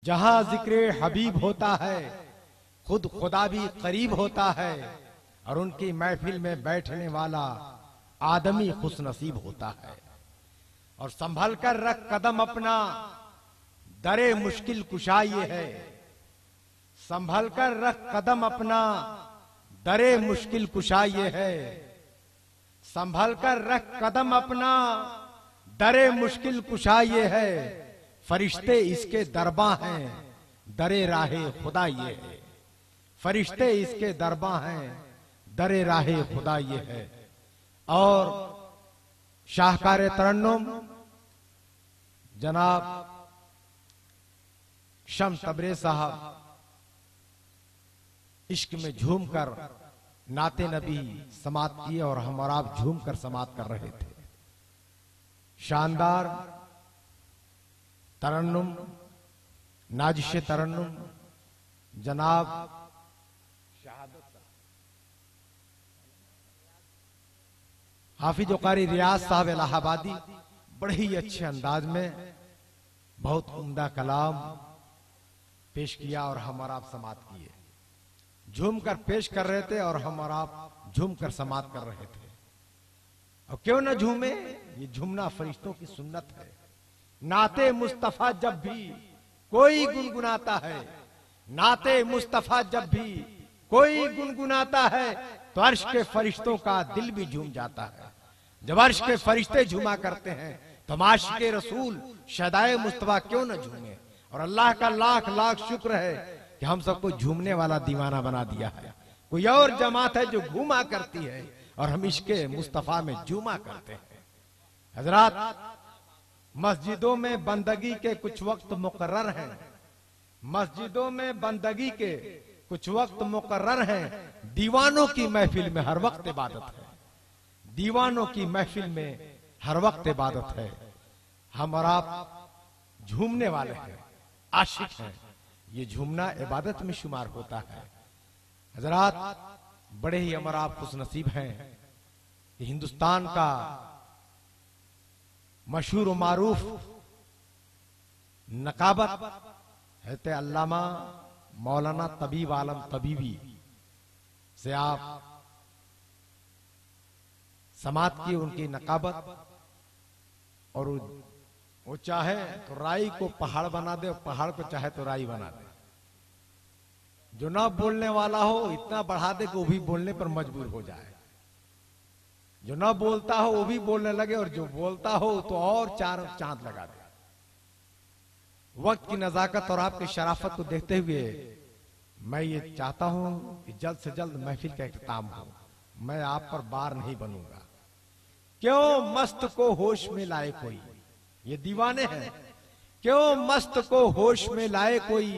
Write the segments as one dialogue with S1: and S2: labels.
S1: जहां जिक्र हबीब होता है खुद खुदा भी करीब होता है, और उनकी महफिल में बैठने वाला आदमी खुशनसीब होता है। और संभल कर रख कदम अपना, दरे मुश्किल कुशा ये है। संभल कर रख कदम अपना, दरे मुश्किल कुशा ये है। संभल कर रख कदम अपना, दरे मुश्किल कुशा ये है। फरिश्ते इसके दरबा हैं, दरे राहे खुदा ये है। फरिश्ते इसके दरबा हैं, दरे राहे खुदा ये है। और शाहकार तरन्नुम जनाब शम्स तबरेज़ साहब इश्क में झूमकर नाते नबी समात किए और हम और आप झूमकर समात कर रहे थे। शानदार तरन्नुम, नाजिश तरन्नुम जनाब हाफिज कारी रियाज साहब इलाहाबादी बड़े ही अच्छे अंदाज में बहुत उम्दा कलाम पेश किया और हम और आप समात किए। झूम कर पेश कर रहे थे और हम और आप झूम कर समात कर रहे थे। और क्यों ना झूमे, ये झूमना फरिश्तों की सुन्नत है। नाते मुस्तफा जब भी कोई गुनगुनाता है, नाते मुस्तफा जब भी कोई गुनगुनाता है, तो अर्श के फरिश्तों का दिल भी झूम जाता है। जब अर्श के फरिश्ते झूमा करते हैं तो आशिक़े रसूल शदाए मुस्तफा क्यों न झूमे। और अल्लाह का लाख लाख शुक्र है कि हम सबको झूमने वाला दीवाना बना दिया है। कोई और जमात है जो घूमा करती है और हम इश्क़े मुस्तफा में झूमा करते हैं। हजरात, मस्जिदों में बंदगी के कुछ वक्त मुकर्रर हैं। मस्जिदों में बंदगी के कुछ वक्त मुकर्रर हैं। दीवानों की महफिल में हर वक्त इबादत है। दीवानों की महफिल में हर वक्त इबादत है। हम और आप झूमने वाले हैं, आशिक हैं। ये झूमना इबादत में शुमार होता है। हजरात, बड़े ही हम और आप खुशनसीब हैं कि हिंदुस्तान का मशहूर मारूफ नकाबत है अल्लामा मौलाना तबीब आलम तबीबी से आप समात की उनकी नकाबत। और वो चाहे तो राई को पहाड़ बना दे और पहाड़ को चाहे तो राई बना दे। जो ना बोलने वाला हो इतना बढ़ा दे कि वो भी बोलने पर मजबूर हो जाए। जो ना बोलता हो वो भी बोलने लगे, और जो बोलता हो तो और चार चांद लगा दे। वक्त की नजाकत और आपकी शराफत को देखते हुए मैं ये चाहता हूं कि जल्द से जल्द महफिल का इख्तिताम हो। मैं आप पर बार नहीं बनूंगा। क्यों मस्त को होश में लाए कोई, ये दीवाने हैं। क्यों मस्त को होश में लाए कोई,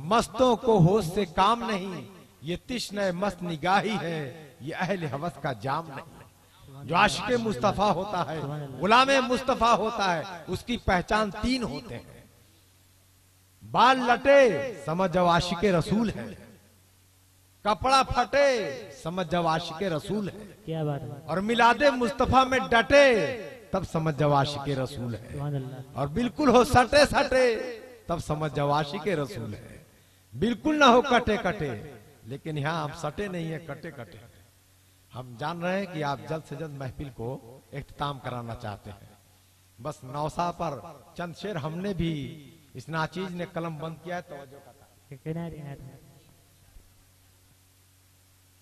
S1: मस्तों को होश से काम नहीं। ये तिश्ने मस्त निगाही है, ये अहले हवस का जाम नहीं। जो आशिक़े मुस्तफा होता है, गुलामे मुस्तफा होता है, उसकी पहचान तीन होते हैं। बाल लटे समझ जाओ आशिक़े रसूल है। कपड़ा फटे समझ जाओ आशिक़े रसूल है।
S2: क्या बात है।
S1: और मिलादे मुस्तफा में डटे तब समझ जाओ आशिक़े रसूल है। और बिल्कुल हो सटे सटे तब समझ जाओ आशिक़े रसूल है। बिल्कुल ना हो कटे कटे, लेकिन यहाँ हम सटे नहीं है, कटे कटे। हम जान रहे हैं कि आप जल्द से जल्द महफिल को इख्तिताम कराना चाहते हैं। बस नौसा पर चंद शेर हमने भी इस नाचीज ने कलम बंद किया है, तवज्जो का।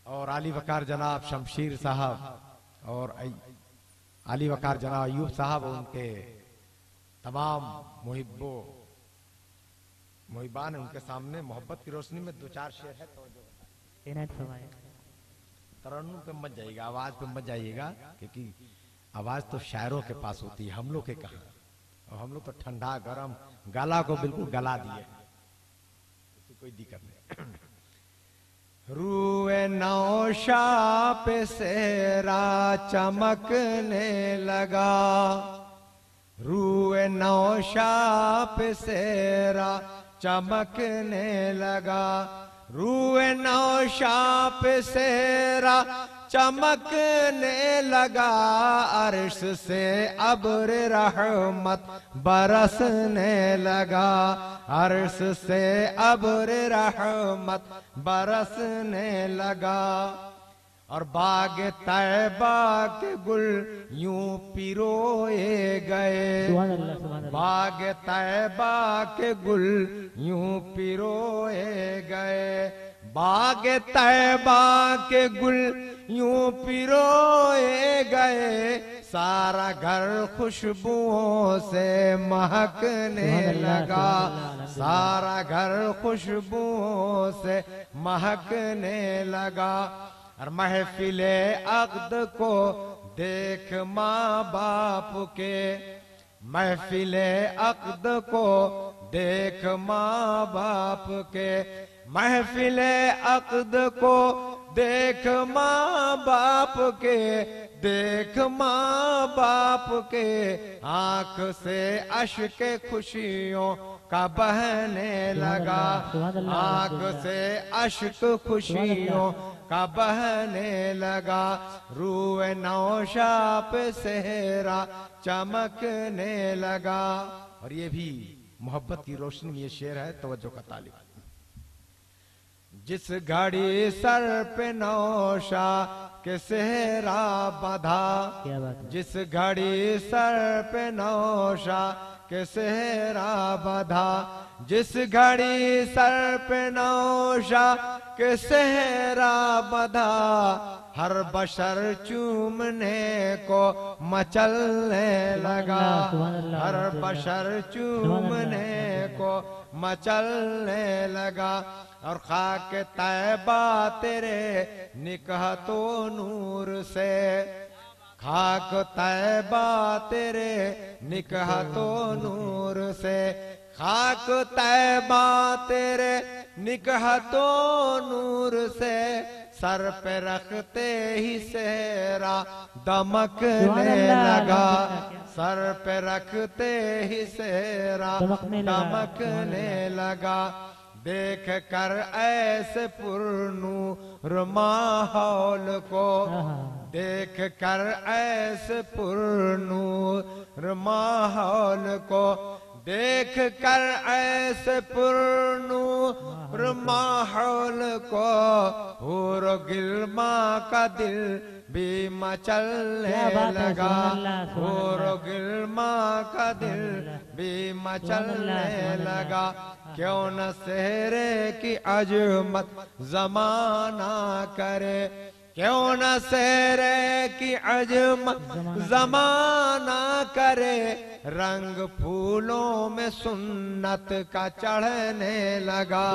S1: और आली वकार जनाब शमशीर साहब और आली वकार जनाब अयूब साहब, उनके तमाम मुहिबान उनके सामने मोहब्बत की रोशनी में दो चार शेर है। तरन्नुम पे मत जाइएगा, आवाज पे मत जाइएगा, क्योंकि आवाज तो शायरों के पास होती है, हम लोग के कहा। और हम लोग तो ठंडा गरम गला को बिल्कुल गला दिए, कोई दिक्कत नहीं। रूए नौशा पे सेरा चमकने लगा, रूए नौशा पे सेरा चमकने लगा, रूए नौशा पे सेरा चमकने लगा, अर्श से अब्र रहमत बरसने लगा, अर्श से अब्र रहमत बरसने लगा। और बाग तैबा के गुल यूं पिरोए गए, बाग तैबा के गुल यूं पिरोए गए, बाग तैबा के गुल यूं पिरोए गए, सारा घर खुशबुओं से महकने लगा, सारा घर खुशबुओं से महकने लगा। और महफिले अक़्द को देख माँ बाप के, महफिले अक़्द को देख माँ बाप के, महफिले अक़्द को देख माँ बाप के, देख माँ बाप के, आँख से अश्क खुशियों का बहने लगा, आँख से अश्क खुशियों का बहने लगा। रूए नौशा पे सेहरा चमकने लगा। और ये भी मोहब्बत की रोशनी में ये शेर है, तवज्जो का तालिब। जिस घड़ी सर पे नौशा के सेहरा बंधा, जिस घड़ी सर पे नौशा के सेहरा बंधा, जिस घड़ी सर पे नौशा के सेहरा बंधा, हर बशर चूमने को मचलने लगा, हर बशर चूमने को मचलने लगा। और खाक तैबा तेरे निकहतो नूर से, खाक तैबा तेरे निकहतो नूर से, खाक तैबा तेरे निकहतो नूर से, सर पे रखते ही सेहरा दमकने लगा, सर पे रखते ही सेहरा दमकने लगा। देख कर ऐसे पुरनूर माहौल को, देख कर ऐसे पुरनूर माहौल को, देख कर ऐसे पुरनूर माहौल को, हूर गिलमा का दिल भी मचलने लगा, हूर गिलमा का दिल भी मचलने लगा। क्यों न सेहरे की अजमत जमाना करे, क्यों न सेहरे की अजमत जमाना करे, रंग फूलों में सुन्नत का चढ़ने लगा,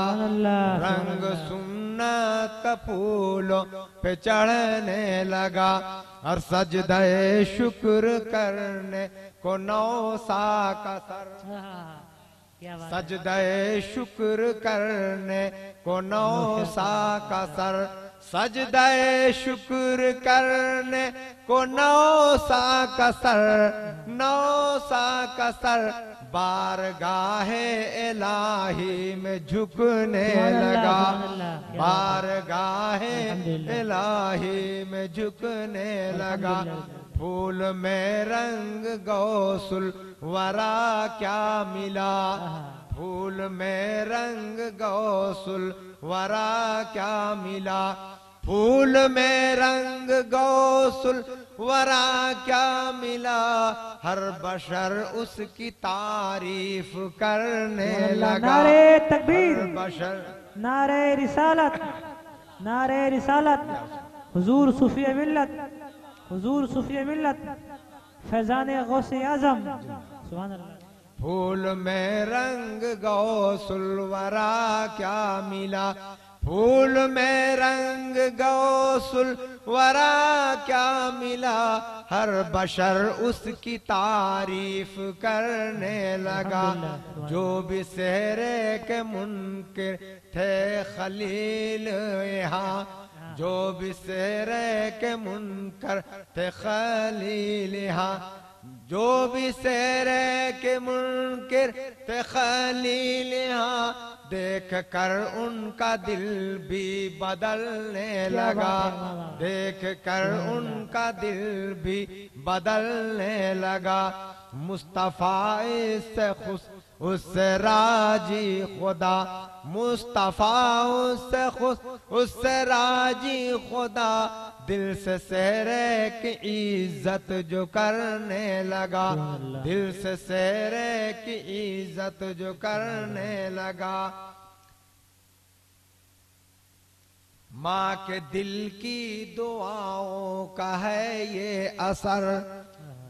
S1: रंग सुन्नत का फूलों पे चढ़ने लगा। और सजदे शुक्र करने को नौसा का सर, सजदे शुक्र करने को नौसा का सर, सजदे शुक्र करने को नौसा का सर, नौसा का सर, बारगाहे इलाही में झुकने लगा, बारगाहे इलाही में झुकने लगा। फूल में रंग गौसुल वरा क्या मिला, फूल में रंग गौसुल वरा क्या मिला, फूल में रंग गौसुल वरा क्या मिला। हर बशर उसकी तारीफ करने लगा।
S2: नारे तकबीर,
S1: हर बशर
S2: नारे रिसालत, नारे रिसालत, हुजूर सूफी मिल्लत, हुजूर सूफी मिल्लत, फैजान गौसे आजम। सुभान अल्लाह।
S1: फूल में रंग गौसुल वरा क्या मिला, फूल में रंग गौसुल वरा क्या मिला। हर बशर उसकी तारीफ करने लगा। जो भी सेहरे के मुनकिर थे खलील यहाँ, जो भी सेहरे के मुनकर थे खलील यहाँ, जो भी सेहरे के मुनकिर थे खलील यहाँ, देख कर उनका दिल भी बदलने लगा, देख कर उनका दिल भी बदलने लगा। मुस्तफा इससे खुश उससे राजी खुदा, मुस्तफा उससे खुश उससे राजी खुदा। दिल से सेरे की इज्जत जो करने लगा, दिल से सेरे की इज्जत जो करने लगा। माँ के दिल की दुआओं का है ये असर,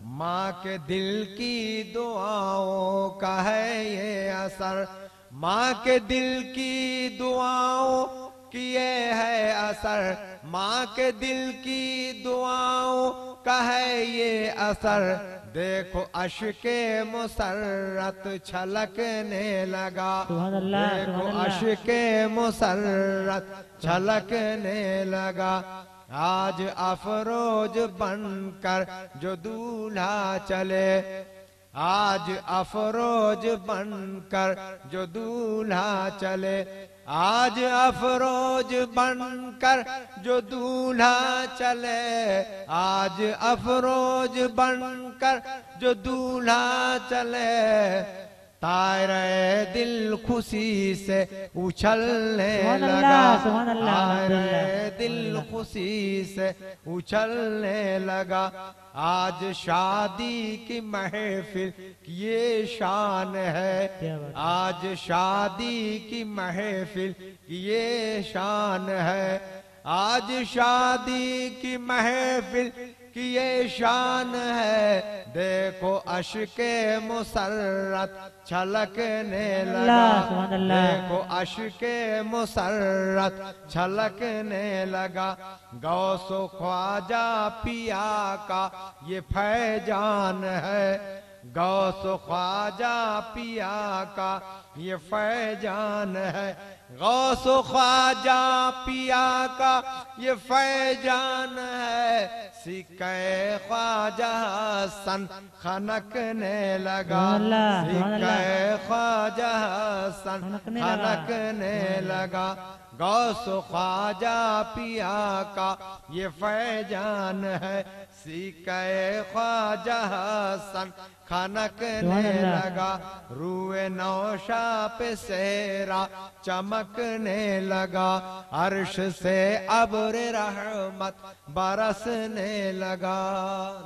S1: माँ के दिल की दुआओं का है ये असर। माँ के दिल की दुआओं की ये है असर, माँ के दिल की दुआओं का है ये असर। देखो अश्के मुसर्रत छलकने लगा, देखो अश्के मुसर्रत छलकने लगा। आज अफरोज बनकर जो दूल्हा चले, आज अफरोज बनकर जो दूल्हा चले, आज अफरोज बनकर जो दूल्हा चले, आज अफरोज बनकर जो दूल्हा चले। तारे दिल खुशी से उछलने लगा, तारे दिल खुशी से उछलने लगा। आज शादी की महफिल की ये शान है, आज शादी की महफिल की ये शान है, आज शादी की महफिल की ये शान है। देखो अश्के मुसर्रत छलकने लगा, देखो अश्के मुसर्रत छलकने लगा। गौसो ख्वाजा पिया का ये फैजान है, गौसो ख्वाजा पिया का ये फैजान है। गौसो ख्वाजा पिया का ये फैजान है। सिक्के ख्वाजा हसन खनकने लगा, सिक्के ख्वाजा हसन खनकने लगा। गौसो ख्वाजा पिया का ये फैजान है। सिक्के ख्वाजा हसन खनकने लगा। रूए नौशा पे सेरा चमकने लगा, अर्श से अब्र रहमत बरसने लगा।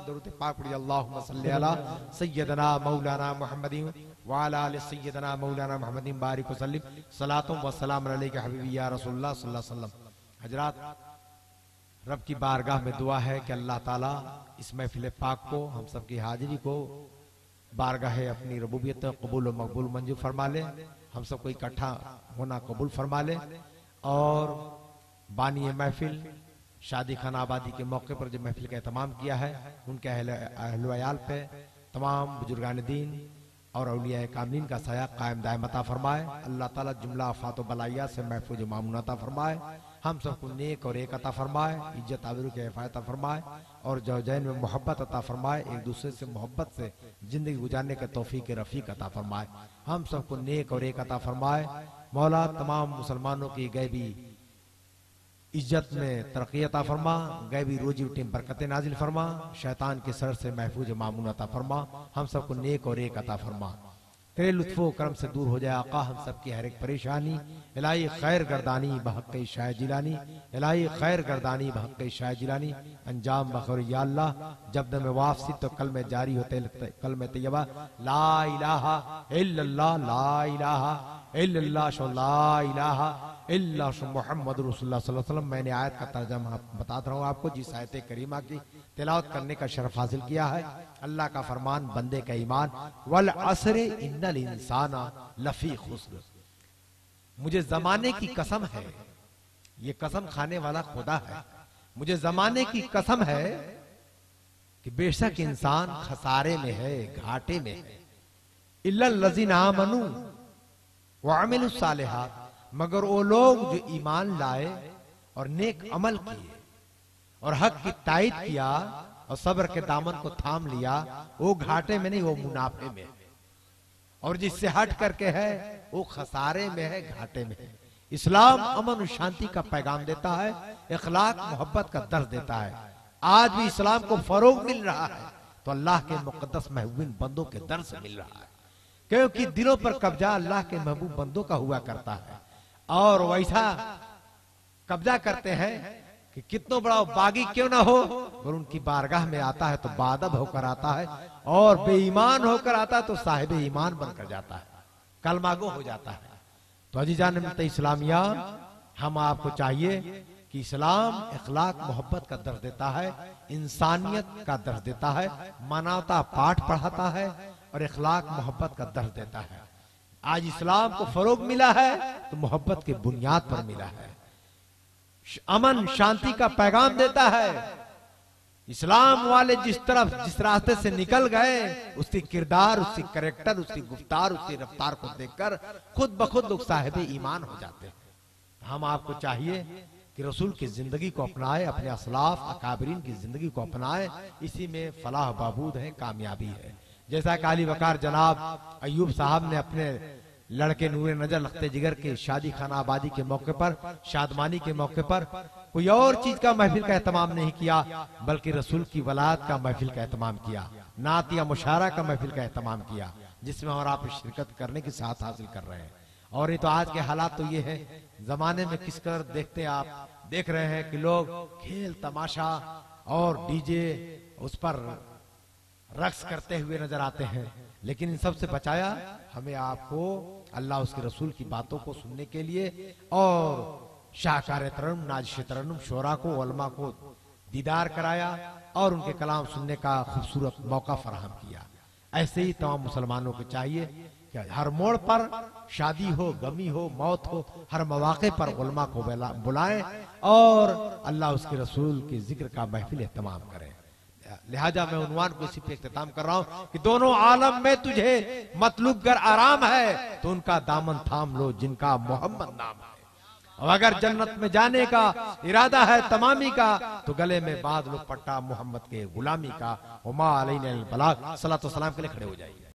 S1: दुरूद पाक पढ़िए, अल्लाहुम्मा सल्ली अला सय्यदना मौलाना मुहम्मदिन व अला आलि सय्यदना मौलाना मुहम्मदिन बारिक वसल्लिम सलातुम व सलाम अलैका हबीबी या रसूलुल्लाह सल्लल्लाहु अलैहि वसल्लम। हजरात, रब की बारगाह में दुआ है कि अल्लाह ताला इस महफिल पाक को, हम सब की हाजिरी को बारगाह अपनी रबूबियत कबूल और मकबूल मंजूर फरमा ले, हम सबको इकट्ठा होना कबूल फरमा ले। और बानी महफिल शादी खाना आबादी के मौके पर जो महफिल का एहतमाम किया है, उनके अहल वयाल पे तमाम बुजुर्गान दीन और औलिया कामिलीन का साया कायम दायम अता फरमाए। अल्लाह ताला जुमला आफात व बलाया से महफूज मामून अता फरमाए। हम सबको नेक और एक अता फरमाए, इज्जत आबरू के हिफाजत फरमाए और जौजैन में मोहब्बत अता फरमाए, एक दूसरे से मोहब्बत से जिंदगी गुजारने के तौफीक रफीक अता फरमाए। हम सबको नेक और एक अता फरमाए। मौला तमाम मुसलमानों की गैबी इज्जत में तरक्की अता फरमा, गैबी रोजी रोटी में बरकतें नाजिल फरमा, शैतान के सर से महफूज मामून अता फरमा। हम सबको नेक और एक अता फरमा। तेरे लुत्फो करम से दूर हो जाए आका हम सबकी हर एक परेशानी। इलाही खैर गर्दानी बहक़ शाह जिलानी, इलाही खैर गर्दानी बहक़ शाह जिलानी। अंजाम बखैर या अल्लाह। जब दम वापसी तो कल में जारी होते कल में तैयबा ला इलाहा इल्लल्लाह, ला इलाहा इल्लल्लाह, ला इलाहा इल्ला मुहम्मद रसूलुल्लाह सल्लल्लाहु अलैहि वसल्लम। मैंने आयत का तर्जमा बताता रहा हूँ आपको, जिस आयत करीमा की तिलावत करने का शरफ हासिल किया है। अल्लाह का फरमान, बंदे का ईमान, वल असरे इन्नल इंसाना लफी खुस्र। मुझे जमाने की कसम है, ये कसम खाने वाला खुदा है, मुझे जमाने की कसम है कि बेशक इंसान खसारे में है, घाटे में है। इल्लल लज़ीना आमनू व अमिलुस सालिहात, मगर वो लोग जो ईमान लाए और नेक अमल किए और हक की तायद किया और सब्र के दामन को थाम लिया, वो घाटे में नहीं, वो मुनाफे में। और जिससे हट करके है वो खसारे में है, घाटे में है। इस्लाम अमन और शांति का पैगाम देता है, इखलाक मोहब्बत का दर्ज देता है। आज भी इस्लाम को फरोग मिल रहा है तो अल्लाह के मुकद्दस महबूब बंदों के दर से मिल रहा है, क्योंकि दिलों पर कब्जा अल्लाह के महबूब बंदों का हुआ करता है। और वैसा कब्जा करते हैं कि कितनों बड़ा बागी क्यों ना हो, और उनकी बारगाह में आता है तो बादब होकर आता है, और बेईमान होकर आता है तो साहिब ईमान बनकर जाता है, कलमागो हो जाता है। तो अजीजान मिलते इस्लामिया, हम आपको चाहिए कि इस्लाम इखलाक मोहब्बत का दर्ज देता है, इंसानियत का दर्ज देता है, मानवता पाठ पढ़ाता है और इखलाक मोहब्बत का दर्ज देता है। आज इस्लाम को फरोग मिला है तो मोहब्बत की बुनियाद पर मिला है, अमन शांति का पैगाम देता है। इस्लाम वाले जिस रास्ते से निकल गए, उसकी किरदार, उसकी कैरेक्टर, उसकी गुफ्तार, उसकी रफ्तार को देखकर खुद ब खुद लोग साहिब ईमान हो जाते हैं। हम आपको चाहिए कि रसूल की जिंदगी को अपनाए, अपने असलाफ अकाबरीन की जिंदगी को अपनाए, इसी में फलाह बहबूद है, कामयाबी है। जैसा कि अली वकार जनाब अयूब साहब ने अपने लड़के नूरे नजर लखते जिगर के शादी खाना आबादी के मौके पर, शादमानी के मौके पर कोई और चीज का महफिल का एहतमाम नहीं किया, बल्कि रसूल की वलाद का महफिल का एहतमाम किया, नात या मुशारा का महफिल का एहतमाम किया, जिसमें और आप शिरकत करने की साथ हासिल कर रहे हैं। और ये तो आज के हालात तो ये है, जमाने में किस कर देखते आप देख रहे हैं कि लोग खेल तमाशा और डीजे उस पर रक्स करते हुए नजर आते हैं। लेकिन इन सब से बचाया हमें आपको अल्लाह उसके रसूल की बातों को सुनने के लिए और शाहकार तरन्नुम, नाजिश तरन्नुम, शोरा को, उलमा को दीदार कराया और उनके कलाम सुनने का खूबसूरत मौका फराहम किया। ऐसे ही तमाम मुसलमानों को चाहिए कि हर मोड़ पर, शादी हो, गमी हो, मौत हो, हर मौके पर उलमा को बुलाएं और अल्लाह उसके रसूल के जिक्र का महफिल एहतमाम करें। लिहाजा मैं उन्वान को इसी पे इख्तिताम कर रहा हूं कि दोनों आलम में तुझे मतलूब गर आराम है तो उनका दामन थाम लो जिनका मोहम्मद नाम है। और अगर जन्नत में जाने का इरादा है तमामी का तो गले में बांध लो पट्टा मोहम्मद के गुलामी का। उमा अलैना अल बलाग। सलातो सलाम के लिए खड़े हो जाइए।